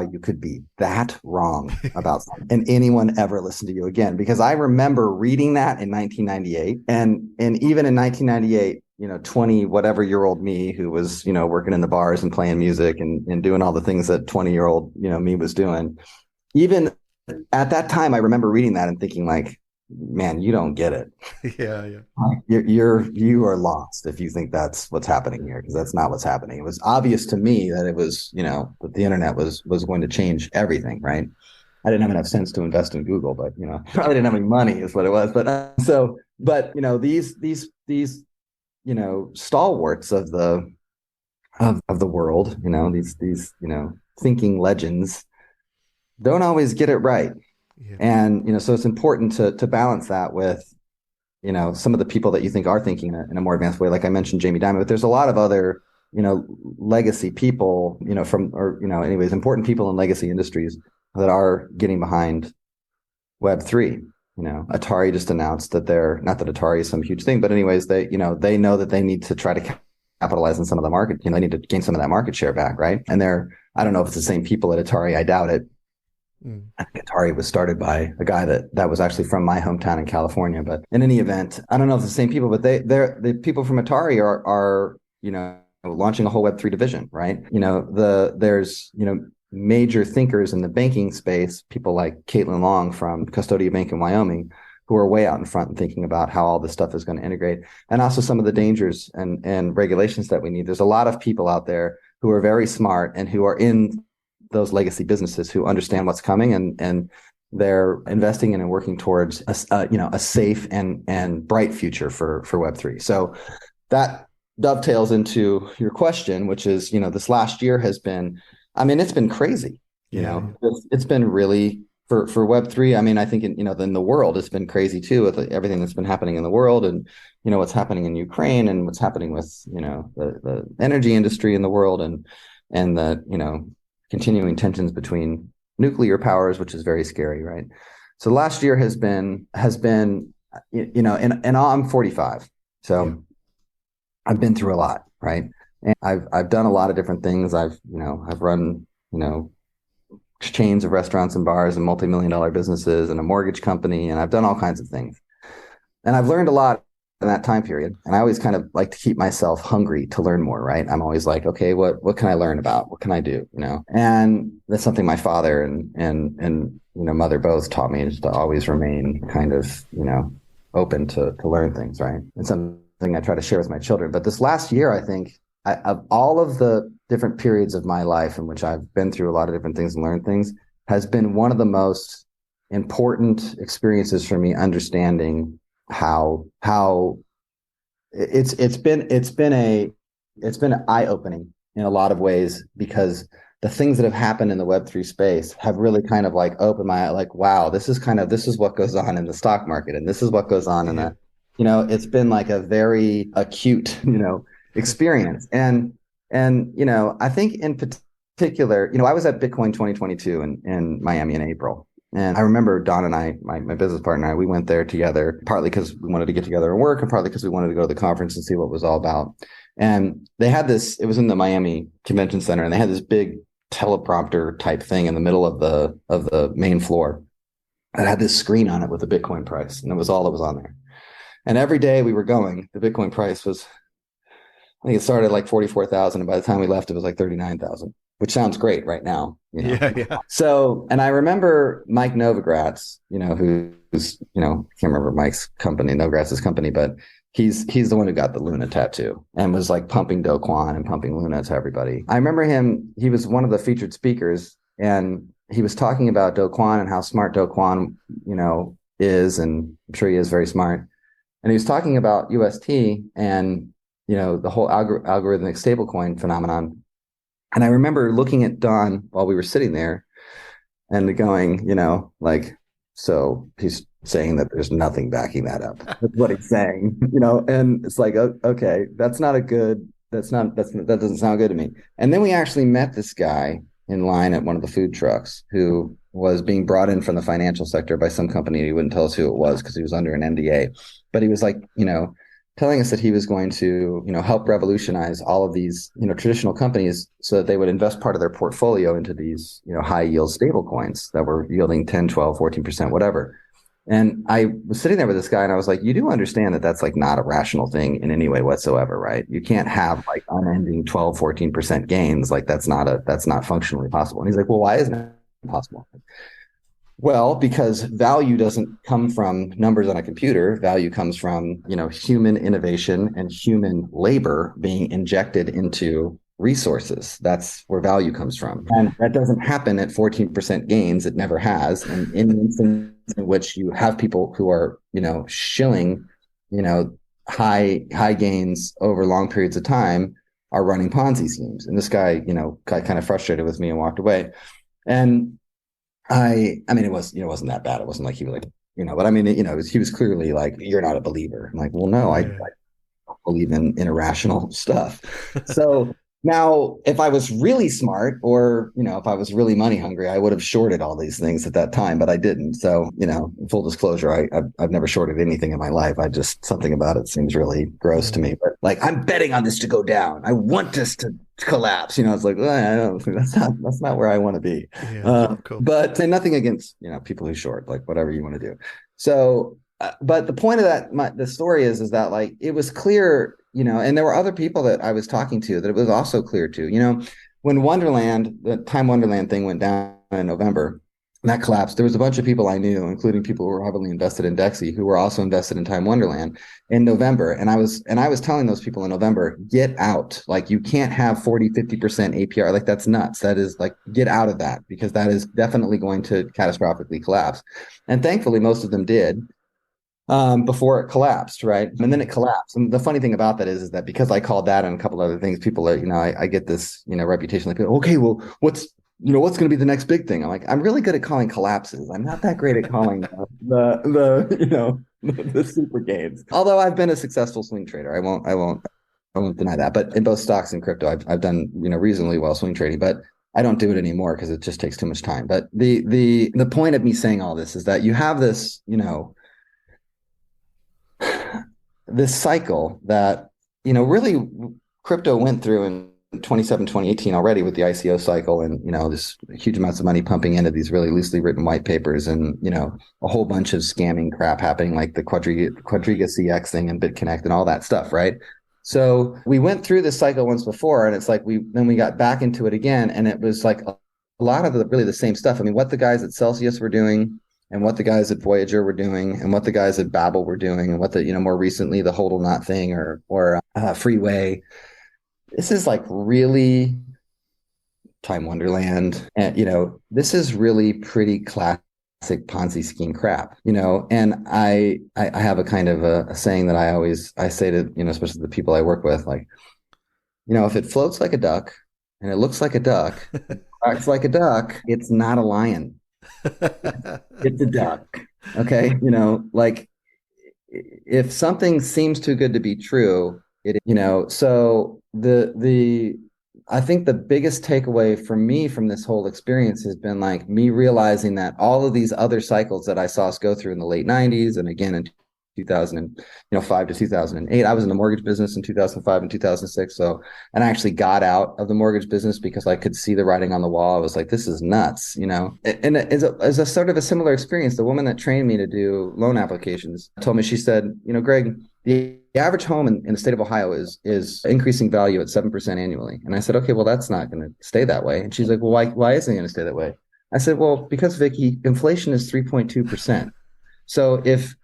you could be that wrong about something and anyone ever listen to you again, because I remember reading that in 1998, and even in 1998, 20 whatever year old me who was, working in the bars and playing music and doing all the things that 20-year-old, me was doing. Even at that time, I remember reading that and thinking like, man, you don't get it. Yeah. You are lost if you think that's what's happening here, because that's not what's happening. It was obvious to me that it was, that the internet was going to change everything, right? I didn't have enough sense to invest in Google, but, probably didn't have any money is what it was. But these stalwarts of the world, these thinking legends, don't always get it right. Yeah. And, so it's important to balance that with, some of the people that you think are thinking in a more advanced way. Like I mentioned, Jamie Dimon, but there's a lot of other, legacy people, anyways, important people in legacy industries that are getting behind Web3. Atari just announced that not that Atari is some huge thing, but anyways, they know that they need to try to capitalize on some of the market, they need to gain some of that market share back. Right. And I don't know if it's the same people at Atari. I doubt it. I think Atari was started by a guy that was actually from my hometown in California. But in any event, I don't know if it's the same people, but the people from Atari are launching a whole Web3 division, right? There's major thinkers in the banking space, people like Caitlin Long from Custodia Bank in Wyoming, who are way out in front and thinking about how all this stuff is going to integrate, and also some of the dangers and regulations that we need. There's a lot of people out there who are very smart and who are in those legacy businesses who understand what's coming, and they're investing in and working towards a safe and bright future for Web3. So that dovetails into your question, which is, this last year has been, it's been crazy. It's been really for Web3. I think in the world, it's been crazy too, with everything that's been happening in the world, and what's happening in Ukraine, and what's happening with the energy industry in the world, and the continuing tensions between nuclear powers, which is very scary, right? So last year has been, and I'm 45, so I've been through a lot, right? And I've done a lot of different things. I've run, chains of restaurants and bars and multi-million-dollar businesses and a mortgage company, and I've done all kinds of things. And I've learned a lot in that time period. And I always kind of like to keep myself hungry to learn more, right? I'm always like, okay, what can I learn about? What can I do? And that's something my father and mother both taught me, is to always remain kind of, open to learn things, right? And something I try to share with my children. But this last year, I think of all of the different periods of my life in which I've been through a lot of different things and learned things, has been one of the most important experiences for me, understanding how it's been eye-opening in a lot of ways, because the things that have happened in the Web3 space have really kind of like opened my eye, like, wow, this is what goes on in the stock market, and this is what goes on in the, it's been like a very acute, experience. And I think in particular, I was at Bitcoin 2022 in Miami in April. And I remember Don and I, my business partner and I, we went there together, partly because we wanted to get together and work, and partly because we wanted to go to the conference and see what it was all about. And they had this, it was in the Miami Convention Center, and they had this big teleprompter type thing in the middle of the main floor that had this screen on it with the Bitcoin price. And it was all that was on there. And every day we were going, the Bitcoin price was, I think it started at like 44,000. And by the time we left, it was like 39,000, which sounds great right now. Yeah. So, and I remember Mike Novogratz, who's, I can't remember Mike's company, Novogratz's company, but he's the one who got the Luna tattoo and was like pumping Do Kwon and pumping Luna to everybody. I remember him, he was one of the featured speakers, and he was talking about Do Kwon and how smart Do Kwon, is, and I'm sure he is very smart. And he was talking about UST and, the whole algorithmic stablecoin phenomenon. And I remember looking at Don while we were sitting there and going, so he's saying that there's nothing backing that up. That's what he's saying, and it's like, okay, that doesn't sound good to me. And then we actually met this guy in line at one of the food trucks who was being brought in from the financial sector by some company. He wouldn't tell us who it was because he was under an NDA, but he was like, telling us that he was going to, help revolutionize all of these, traditional companies so that they would invest part of their portfolio into these, high yield stable coins that were yielding 10, 12, 14%, whatever. And I was sitting there with this guy and I was like, you do understand that that's like not a rational thing in any way whatsoever, right? You can't have like unending 12, 14% gains. Like that's not functionally possible. And he's like, well, why isn't it possible? Well, because value doesn't come from numbers on a computer. Value comes from, human innovation and human labor being injected into resources. That's where value comes from. And that doesn't happen at 14% gains. It never has. And in an instance in which you have people who are, shilling, high gains over long periods of time, are running Ponzi schemes. And this guy, got kind of frustrated with me and walked away. And I mean, it wasn't that bad. It wasn't like he was like, but I mean, he was clearly like, you're not a believer. I'm like, well, no, I don't believe in irrational stuff. So now, if I was really smart, or, if I was really money hungry, I would have shorted all these things at that time, but I didn't. So, full disclosure, I've never shorted anything in my life. Something about it seems really gross to me, but like, I'm betting on this to go down. I want this to collapse. It's like, I don't think that's not where I want to be. Yeah, cool. But nothing against, people who short, like whatever you want to do. So, but the point of the story is that like, it was clear, and there were other people that I was talking to that it was also clear to, when the Time Wonderland thing went down in November, and that collapsed, there was a bunch of people I knew, including people who were heavily invested in DEXI, who were also invested in Time Wonderland in November. And I was telling those people in November, get out. Like, you can't have 40, 50% APR. Like, that's nuts. That is like, get out of that, because that is definitely going to catastrophically collapse. And thankfully, most of them did. Before it collapsed, right? And then it collapsed. And the funny thing about that is that because I called that and a couple other things, people are, I get this, reputation like, okay, well, what's going to be the next big thing? I'm like, I'm really good at calling collapses. I'm not that great at calling the super gains. Although I've been a successful swing trader, I won't deny that. But in both stocks and crypto, I've done, reasonably well swing trading, but I don't do it anymore because it just takes too much time. But the point of me saying all this is that you have this, this cycle that, really crypto went through in 2017, 2018 already with the ICO cycle, and, this huge amounts of money pumping into these really loosely written white papers, and, a whole bunch of scamming crap happening, like the Quadriga CX thing and BitConnect and all that stuff, right? So we went through this cycle once before, and it's like we got back into it again, and it was like a lot of really the same stuff. I mean, what the guys at Celsius were doing and what the guys at Voyager were doing and what the guys at Babel were doing and what the, more recently the Hodl Not thing or Freeway. This is like really Time Wonderland. And, this is really pretty classic Ponzi scheme crap, and I have a kind of a saying that I say to, especially the people I work with, like, if it floats like a duck and it looks like a duck, acts like a duck, it's not a lion. It's a duck. Okay. Like if something seems too good to be true, so I think the biggest takeaway for me from this whole experience has been like me realizing that all of these other cycles that I saw us go through in the late 90s and again in 2005 to 2008. I was in the mortgage business in 2005 and 2006. And I actually got out of the mortgage business because I could see the writing on the wall. I was like, this is nuts, And as a sort of a similar experience, the woman that trained me to do loan applications told me, she said, Greg, the average home in the state of Ohio is increasing value at 7% annually. And I said, okay, well, that's not going to stay that way. And she's like, well, why isn't it going to stay that way? I said, well, because Vicky, inflation is 3.2%. So if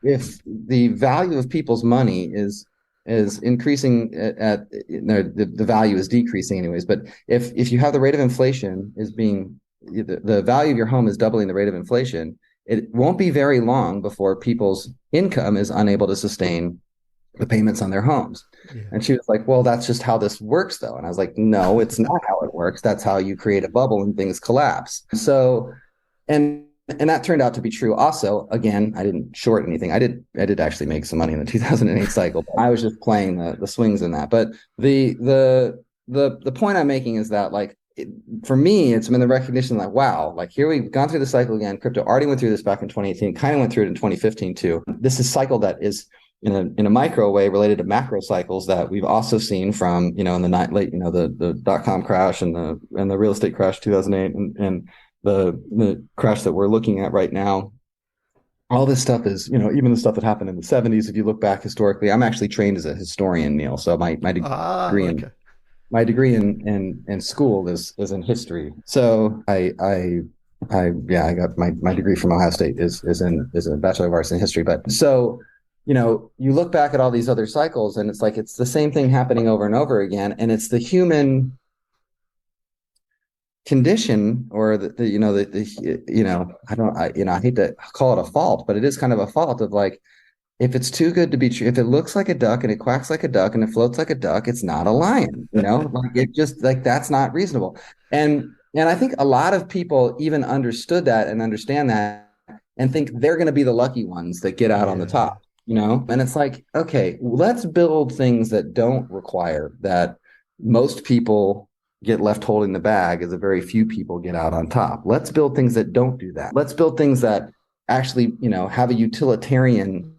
the value of people's money is increasing the value is decreasing anyways, but if you have the rate of inflation is being the value of your home is doubling the rate of inflation, it won't be very long before people's income is unable to sustain the payments on their homes. Yeah. And she was like, well, that's just how this works though. And I was like, no, it's not how it works. That's how you create a bubble and things collapse. So, and that turned out to be true. Also, again, I didn't short anything. I did actually make some money in the 2008 cycle. But I was just playing the swings in that. But the point I'm making is that, like, for me, it's been the recognition that, wow, like here we've gone through the cycle again. Crypto already went through this back in 2018, kind of went through it in 2015 too. This is a cycle that is in a micro way related to macro cycles that we've also seen from, in the late, the .com crash and the real estate crash 2008 and the crash that we're looking at right now. All this stuff is, even the stuff that happened in the 70s, if you look back historically. I'm actually trained as a historian, Neil. So my degree in school is in history. So I got my degree from Ohio State is a Bachelor of Arts in history. But so, you look back at all these other cycles and it's like it's the same thing happening over and over again, and it's the human condition, or I hate to call it a fault, but it is kind of a fault of like, if it's too good to be true, if it looks like a duck and it quacks like a duck and it floats like a duck, it's not a lion, like it just like, that's not reasonable. And I think a lot of people even understood that and understand that and think they're going to be the lucky ones that get out on the top, and it's like, okay, let's build things that don't require that most people get left holding the bag as a very few people get out on top. Let's build things that don't do that. Let's build things that actually, have a utilitarian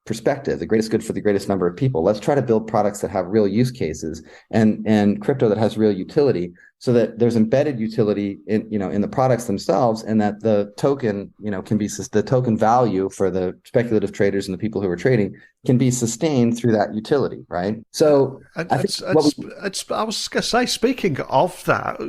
perspective, the greatest good for the greatest number of people. Let's try to build products that have real use cases and crypto that has real utility, so that there's embedded utility in the products themselves, and that the token, can be the token value for the speculative traders and the people who are trading can be sustained through that utility, right? So I was going to say, speaking of that,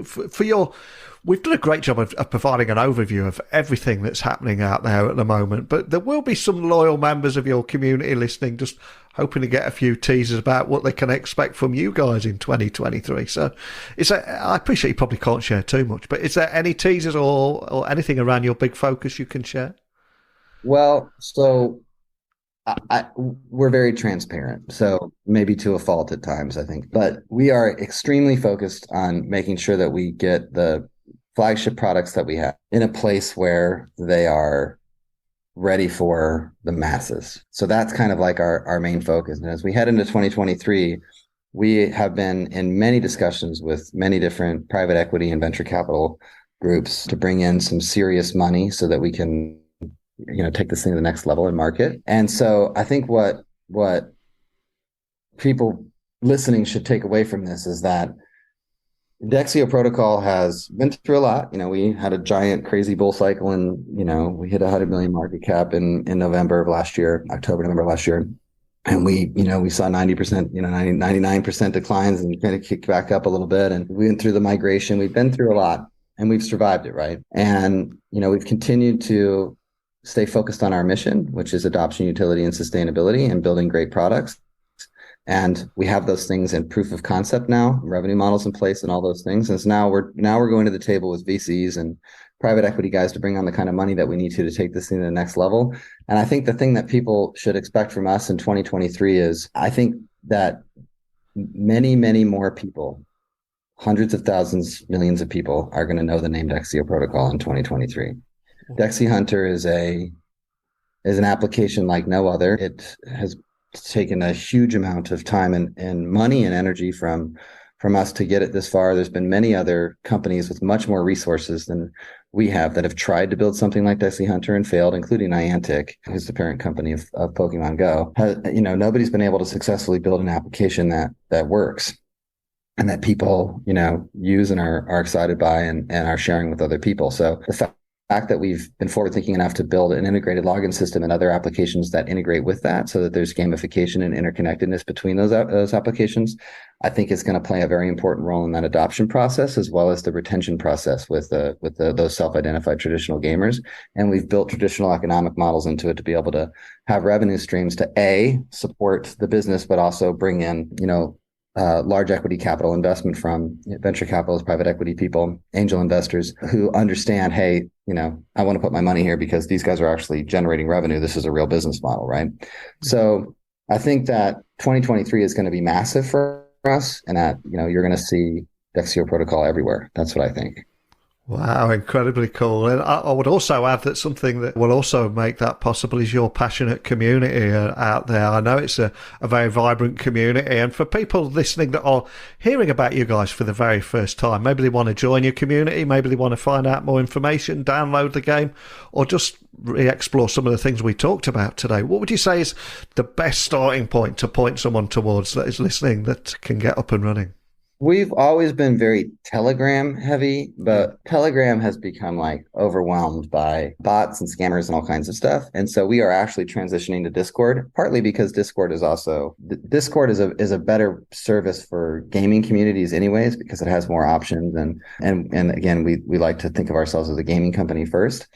we've done a great job of providing an overview of everything that's happening out there at the moment, but there will be some loyal members of your community listening, just hoping to get a few teasers about what they can expect from you guys in 2023. So I appreciate you probably can't share too much, but is there any teasers or anything around your big focus you can share? Well, so we're very transparent, so maybe to a fault at times, I think, but we are extremely focused on making sure that we get the flagship products that we have in a place where they are ready for the masses. So that's kind of like our main focus. And as we head into 2023, we have been in many discussions with many different private equity and venture capital groups to bring in some serious money so that we can, take this thing to the next level in market. And so I think what people listening should take away from this is that Dexioprotocol has been through a lot. We had a giant crazy bull cycle and, we hit 100 million market cap in November of last year, November of last year. And we saw 90%, 99% declines and kind of kicked back up a little bit. And we went through the migration. We've been through a lot and we've survived it. Right. And, we've continued to stay focused on our mission, which is adoption, utility, and sustainability, and building great products. And we have those things in proof of concept now, revenue models in place, and all those things. And so now we're going to the table with VCs and private equity guys to bring on the kind of money that we need to take this thing to the next level. And I think the thing that people should expect from us in 2023 is, I think that many, many more people, hundreds of thousands, millions of people, are going to know the name Dexioprotocol in 2023. DexiHunter is an application like no other. It has taken a huge amount of time and money and energy from us to get it this far. There's been many other companies with much more resources than we have that have tried to build something like DexiHunter and failed, including Niantic, who's the parent company of Pokemon Go. Nobody's been able to successfully build an application that works and that people, use and are excited by and are sharing with other people. So the fact that we've been forward thinking enough to build an integrated login system and other applications that integrate with that, so that there's gamification and interconnectedness between those applications, I think is going to play a very important role in that adoption process, as well as the retention process with those self-identified traditional gamers. And we've built traditional economic models into it to be able to have revenue streams to support the business, but also bring in, large equity capital investment from venture capitalists, private equity people, angel investors who understand, hey, I want to put my money here because these guys are actually generating revenue. This is a real business model, right? Mm-hmm. So I think that 2023 is going to be massive for us, and that, you're going to see Dexioprotocol everywhere. That's what I think. Wow, incredibly cool. And I would also add that something that will also make that possible is your passionate community out there. I know it's a very vibrant community, and for people listening that are hearing about you guys for the very first time, maybe they want to join your community, maybe they want to find out more information, download the game, or just re-explore some of the things we talked about today. What would you say is the best starting point to point someone towards that is listening that can get up and running? We've always been very Telegram heavy, but Telegram has become overwhelmed by bots and scammers and all kinds of stuff. And so we are actually transitioning to Discord, partly because Discord is a better service for gaming communities anyways, because it has more options. And again, we like to think of ourselves as a gaming company first,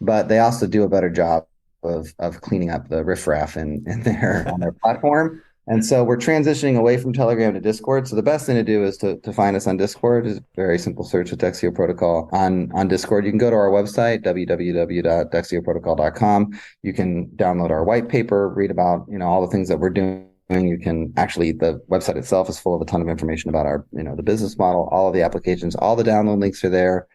but they also do a better job of cleaning up the riffraff on their platform. And so we're transitioning away from Telegram to Discord. So the best thing to do is to find us on Discord. Is a very simple search of Dexioprotocol on Discord. You can go to our website, www.dexioprotocol.com. You can download our white paper, read about, all the things that we're doing. You can actually, the website itself is full of a ton of information about our, the business model, all of the applications, all the download links are there.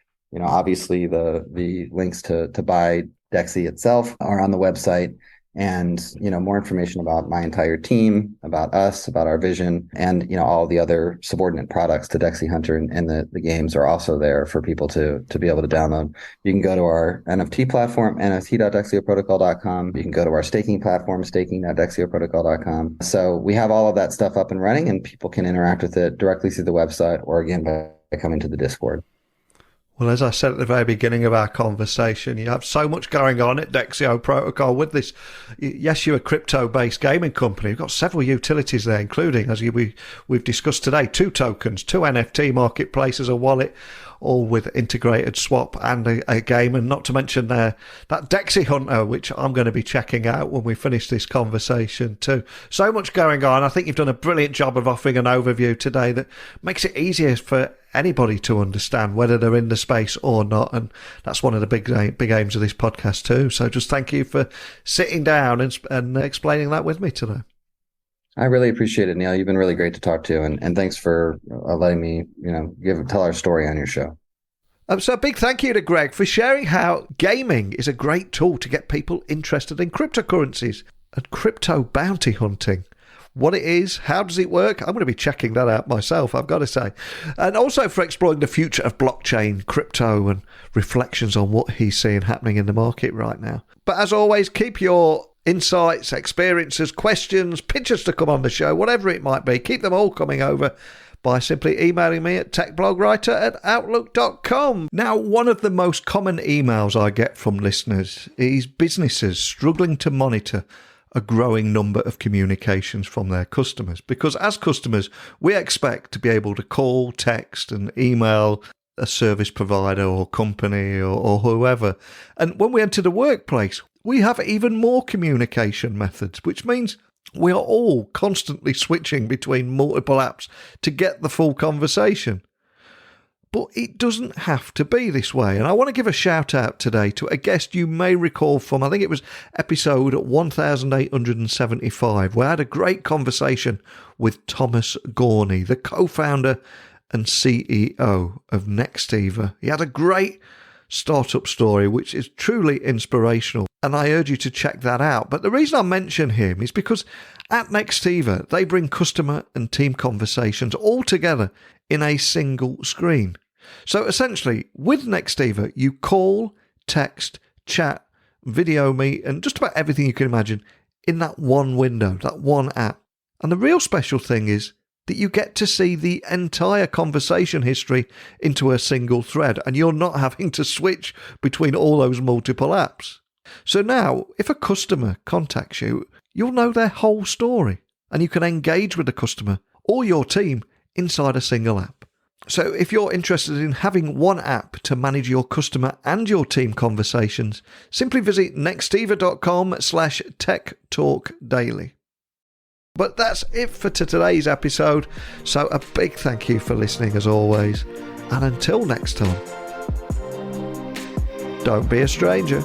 Obviously the links to buy DEXI itself are on the website. And, more information about my entire team, about us, about our vision, and, all the other subordinate products to DexiHunter and the games are also there for people to be able to download. You can go to our NFT platform, nft.dexioprotocol.com. You can go to our staking platform, staking.dexioprotocol.com. So we have all of that stuff up and running, and people can interact with it directly through the website or, again, by coming to the Discord. Well, as I said at the very beginning of our conversation, you have so much going on at Dexioprotocol with this. Yes, you're a crypto-based gaming company. You've got several utilities there, including, as we've discussed today, 2 tokens, 2 NFT marketplaces, a wallet, all with integrated swap and a game, and not to mention that DexiHunter, which I'm going to be checking out when we finish this conversation too. So much going on. I think you've done a brilliant job of offering an overview today that makes it easier for anybody to understand whether they're in the space or not, and that's one of the big aims of this podcast too. So just thank you for sitting down and explaining that with me today. I really appreciate it, Neil. You've been really great to talk to, and thanks for letting me, tell our story on your show. So a big thank you to Greg for sharing how gaming is a great tool to get people interested in cryptocurrencies and crypto bounty hunting. What it is, how does it work? I'm going to be checking that out myself, I've got to say. And also for exploring the future of blockchain, crypto, and reflections on what he's seeing happening in the market right now. But as always, keep your insights, experiences, questions, pitches to come on the show, whatever it might be, keep them all coming over by simply emailing me at techblogwriter@outlook.com. Now, one of the most common emails I get from listeners is businesses struggling to monitor a growing number of communications from their customers, because as customers, we expect to be able to call, text, and email a service provider or company or whoever. And when we enter the workplace, we have even more communication methods, which means we are all constantly switching between multiple apps to get the full conversation. But it doesn't have to be this way. And I want to give a shout out today to a guest you may recall from, I think it was episode 1875, where I had a great conversation with Thomas Gorney, the co-founder and CEO of Nextiva. He had a great startup story, which is truly inspirational, and I urge you to check that out. But the reason I mention him is because at Nextiva, they bring customer and team conversations all together in a single screen. So essentially, with Nextiva, you call, text, chat, video meet, and just about everything you can imagine in that one window, that one app. And the real special thing is that you get to see the entire conversation history into a single thread, and you're not having to switch between all those multiple apps. So now, if a customer contacts you, you'll know their whole story, and you can engage with the customer or your team inside a single app. So if you're interested in having one app to manage your customer and your team conversations, simply visit nextiva.com/techtalkdaily. But that's it for today's episode. So a big thank you for listening as always. And until next time, don't be a stranger.